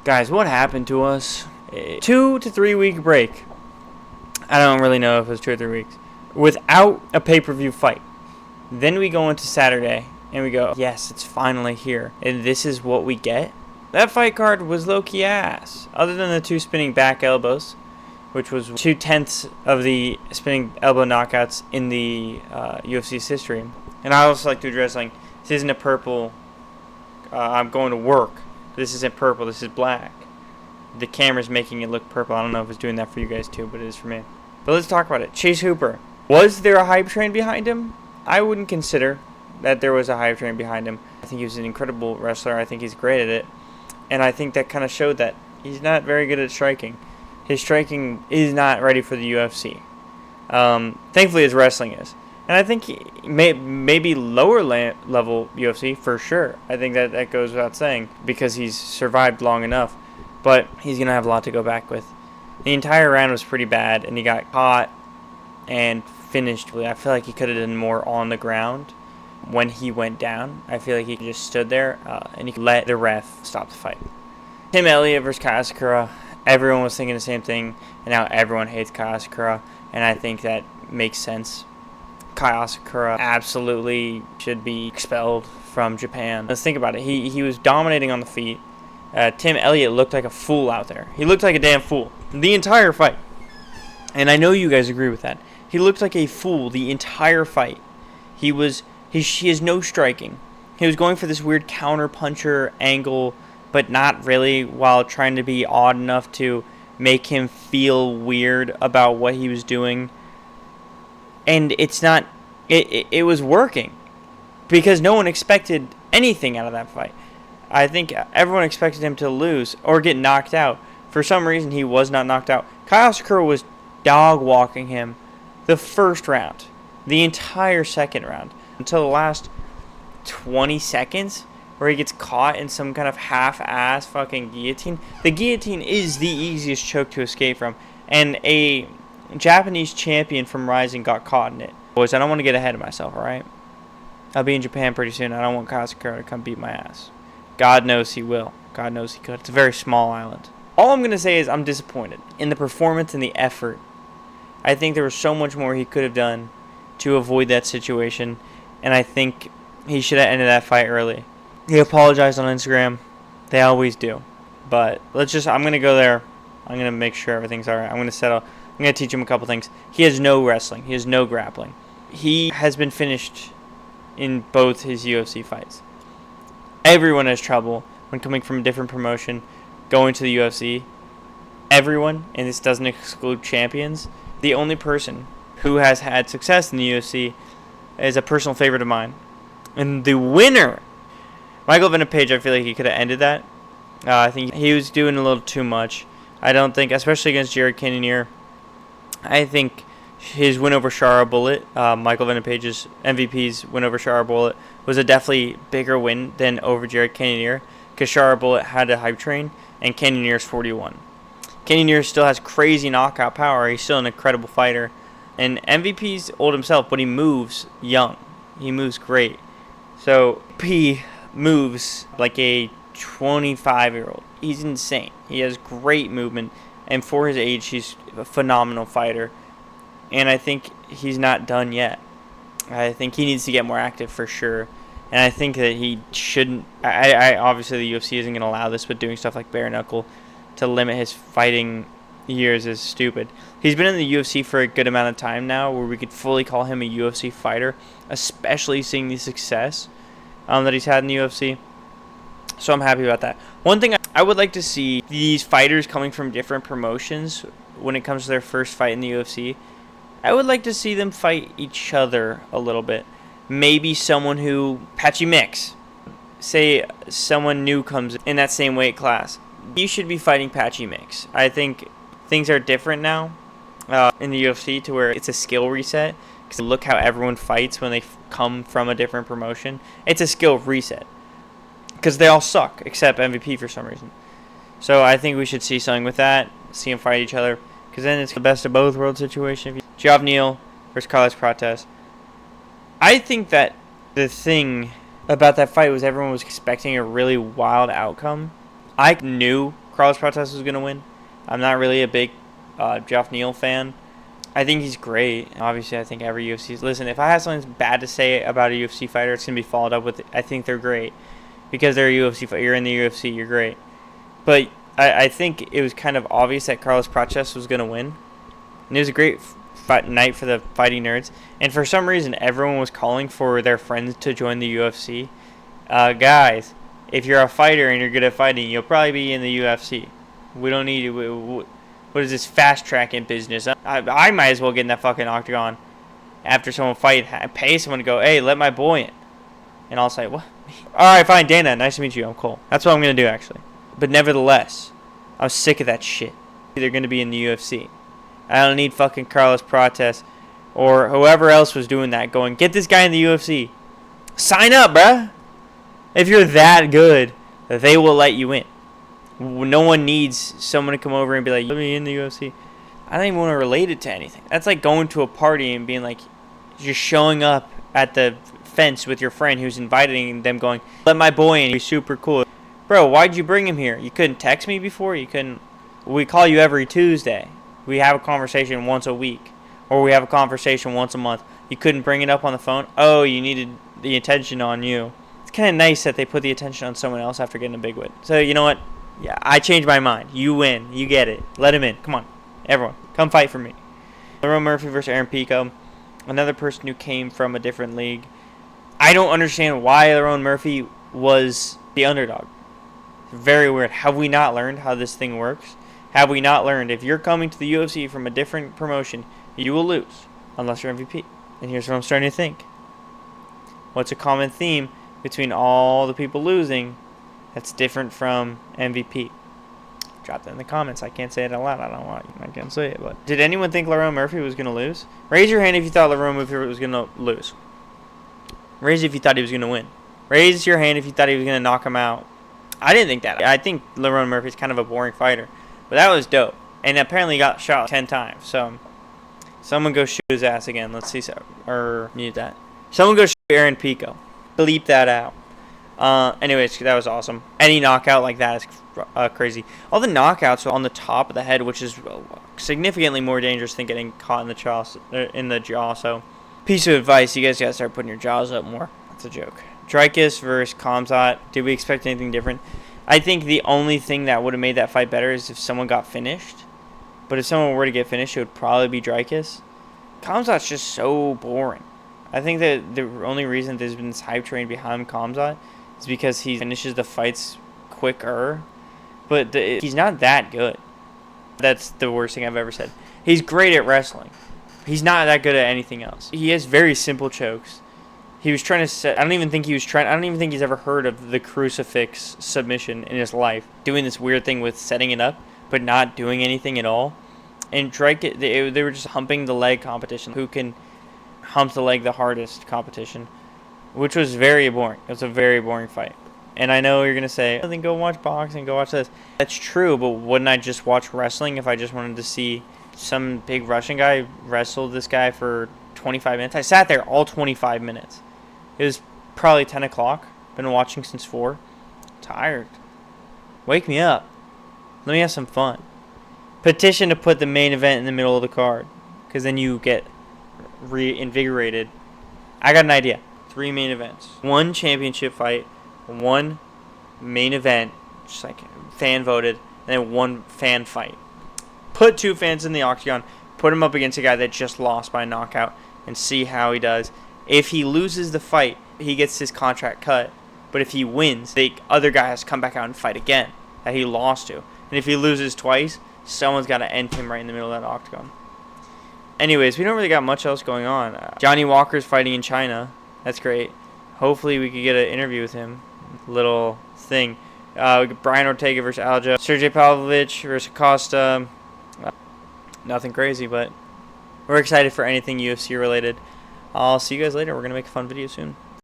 Guys, what happened to us? A 2 to 3 week break. I don't really know if it was 2 or 3 weeks. Without a pay-per-view fight. Then we go into Saturday and we go, yes, it's finally here. And this is what we get? That fight card was low-key ass. Other than the 2 spinning back elbows, which was 2/10 of the spinning elbow knockouts in the UFC's history. And I also like to address, like, this isn't a purple, I'm going to work. This isn't purple, this is black. The camera's making it look purple. I don't know if it's doing that for you guys too, but it is for me. But let's talk about it. Chase Hooper. Was there a hype train behind him? I wouldn't consider that there was a hype train behind him. I think he was an incredible wrestler. I think he's great at it. And I think that kind of showed that he's not very good at striking. His striking is not ready for the UFC. Thankfully, his wrestling is. And I think he maybe lower level UFC for sure. I think that goes without saying because he's survived long enough. But he's going to have a lot to go back with. The entire round was pretty bad, and he got caught and finished. I feel like he could have done more on the ground when he went down. I feel like he just stood there and he let the ref stop the fight. Tim Elliott versus Kai Asakura. Everyone was thinking the same thing, and now everyone hates Kai Asakura, and I think that makes sense. Kai Asakura absolutely should be expelled from Japan. Let's think about it. He was dominating on the feet. Tim Elliott looked like a fool out there. He looked like a damn fool the entire fight. And I know you guys agree with that. He looked like a fool the entire fight. He has no striking. He was going for this weird counter puncher angle, but not really, while trying to be odd enough to make him feel weird about what he was doing. And it was working because no one expected anything out of that fight. I think everyone expected him to lose or get knocked out. For some reason, he was not knocked out. Kai Asakura was dog-walking him the first round, the entire second round, until the last 20 seconds where he gets caught in some kind of half-ass fucking guillotine. The guillotine is the easiest choke to escape from, and a Japanese champion from Rising got caught in it. Boys, I don't want to get ahead of myself, alright? I'll be in Japan pretty soon. I don't want Kai Asakura to come beat my ass. God knows he will. God knows he could. It's a very small island. All I'm going to say is I'm disappointed in the performance and the effort. I think there was so much more he could have done to avoid that situation, and I think he should have ended that fight early. He apologized on Instagram. They always do. But I'm going to go there. I'm going to make sure everything's all right. I'm going to teach him a couple things. He has no wrestling. He has no grappling. He has been finished in both his UFC fights. Everyone has trouble when coming from a different promotion, going to the UFC. Everyone, and this doesn't exclude champions, the only person who has had success in the UFC is a personal favorite of mine. And the winner, Michael Page, I feel like he could have ended that. I think he was doing a little too much. I don't think, especially against Jared Cannonier, I think his win over Shara Bullet, Michael Page's MVP's win over Shara Bullet, was a definitely bigger win than over Jared Cannonier, because Shara Bullet had a hype train, and Cannonier's 41. Cannonier still has crazy knockout power. He's still an incredible fighter. And MVP's old himself, but he moves young. He moves great. So, P moves like a 25-year-old. He's insane. He has great movement, and for his age, he's a phenomenal fighter. And I think he's not done yet. I think he needs to get more active for sure. And I think that he shouldn't. I obviously the UFC isn't going to allow this, but doing stuff like bare knuckle to limit his fighting years is stupid. He's been in the UFC for a good amount of time now, where we could fully call him a UFC fighter, especially seeing the success that he's had in the UFC. So I'm happy about that. One thing I would like to see these fighters coming from different promotions when it comes to their first fight in the UFC. I would like to see them fight each other a little bit. Maybe someone who, Patchy Mix, say someone new comes in that same weight class. You should be fighting Patchy Mix. I think things are different now in the UFC to where it's a skill reset. Because look how everyone fights when they come from a different promotion. It's a skill reset. Because they all suck, except MVP for some reason. So I think we should see something with that. See them fight each other. Because then it's the best of both worlds situation. Geoff Neal versus Carlos Prates. I think that the thing about that fight was everyone was expecting a really wild outcome. I knew Carlos Prates was going to win. I'm not really a big Geoff Neal fan. I think he's great. Obviously, I think every UFC... Listen, if I have something bad to say about a UFC fighter, it's going to be followed up with, I think they're great. Because they're a UFC fighter. You're in the UFC, you're great. But I think it was kind of obvious that Carlos Prates was going to win. And it was a great night for the fighting nerds. And for some reason, everyone was calling for their friends to join the UFC. Guys, if you're a fighter and you're good at fighting, you'll probably be in the UFC. We don't need to... What is this fast-tracking business? I might as well get in that fucking octagon after someone fight, pay someone to go, hey, let my boy in. And I'll say, what? Alright, fine, Dana, nice to meet you. I'm cool. That's what I'm going to do, actually. But nevertheless, I'm sick of that shit. They're going to be in the UFC. I don't need fucking Carlos Prates or whoever else was doing that going, get this guy in the UFC. Sign up, bruh. If you're that good, they will let you in. No one needs someone to come over and be like, let me in the UFC. I don't even want to relate it to anything. That's like going to a party and being like, just showing up at the fence with your friend who's inviting them going, let my boy in, he's super cool. Bro, why'd you bring him here? You couldn't text me before? You couldn't... We call you every Tuesday. We have a conversation once a week. Or we have a conversation once a month. You couldn't bring it up on the phone? Oh, you needed the attention on you. It's kind of nice that they put the attention on someone else after getting a big win. So, you know what? Yeah, I changed my mind. You win. You get it. Let him in. Come on. Everyone. Come fight for me. Lerone Murphy versus Aaron Pico. Another person who came from a different league. I don't understand why Lerone Murphy was the underdog. Very weird. Have we not learned how this thing works? Have we not learned if you're coming to the UFC from a different promotion, you will lose unless you're MVP? And here's what I'm starting to think. What's a common theme between all the people losing that's different from MVP? Drop that in the comments. I can't say it out loud. I can't say it. But did anyone think Lerone Murphy was going to lose? Raise your hand if you thought Lerone Murphy was going to lose. Raise it if you thought he was going to win. Raise your hand if you thought he was going to knock him out. I didn't think that. I think Lerone Murphy's kind of a boring fighter. But that was dope. And apparently he got shot 10 times. So someone go shoot his ass again. Let's see. Or mute that. Someone go shoot Aaron Pico. Bleep that out. Anyways, that was awesome. Any knockout like that is crazy. All the knockouts are on the top of the head, which is significantly more dangerous than getting caught in the jaw. So, piece of advice: you guys gotta start putting your jaws up more. That's a joke. Dricus versus Khamzat. Did we expect anything different? I think the only thing that would have made that fight better is if someone got finished. But if someone were to get finished, it would probably be Dricus. Khamzat's just so boring. I think that the only reason there's been this hype train behind Khamzat is because he finishes the fights quicker. But he's not that good. That's the worst thing I've ever said. He's great at wrestling. He's not that good at anything else. He has very simple chokes. He was trying to set... I don't even think he's ever heard of the crucifix submission in his life. Doing this weird thing with setting it up, but not doing anything at all. And Drake, they were just humping the leg competition. Who can hump the leg the hardest competition. Which was very boring. It was a very boring fight. And I know you're going to say, oh, then go watch boxing, go watch this. That's true, but wouldn't I just watch wrestling if I just wanted to see some big Russian guy wrestle this guy for 25 minutes? I sat there all 25 minutes. It was probably 10 o'clock. Been watching since 4. Tired. Wake me up. Let me have some fun. Petition to put the main event in the middle of the card. Because then you get reinvigorated. I got an idea. 3 main events. 1 championship fight. 1 main event. Just like fan voted. And then 1 fan fight. Put 2 fans in the octagon. Put him up against a guy that just lost by knockout. And see how he does. If he loses the fight, he gets his contract cut. But if he wins, the other guy has to come back out and fight again that he lost to. And if he loses twice, someone's got to end him right in the middle of that octagon. Anyways, we don't really got much else going on. Johnny Walker's fighting in China. That's great. Hopefully we could get an interview with him. Little thing. Brian Ortega versus Aljo. Sergey Pavlovich versus Costa. Nothing crazy, but we're excited for anything UFC related. I'll see you guys later. We're going to make a fun video soon.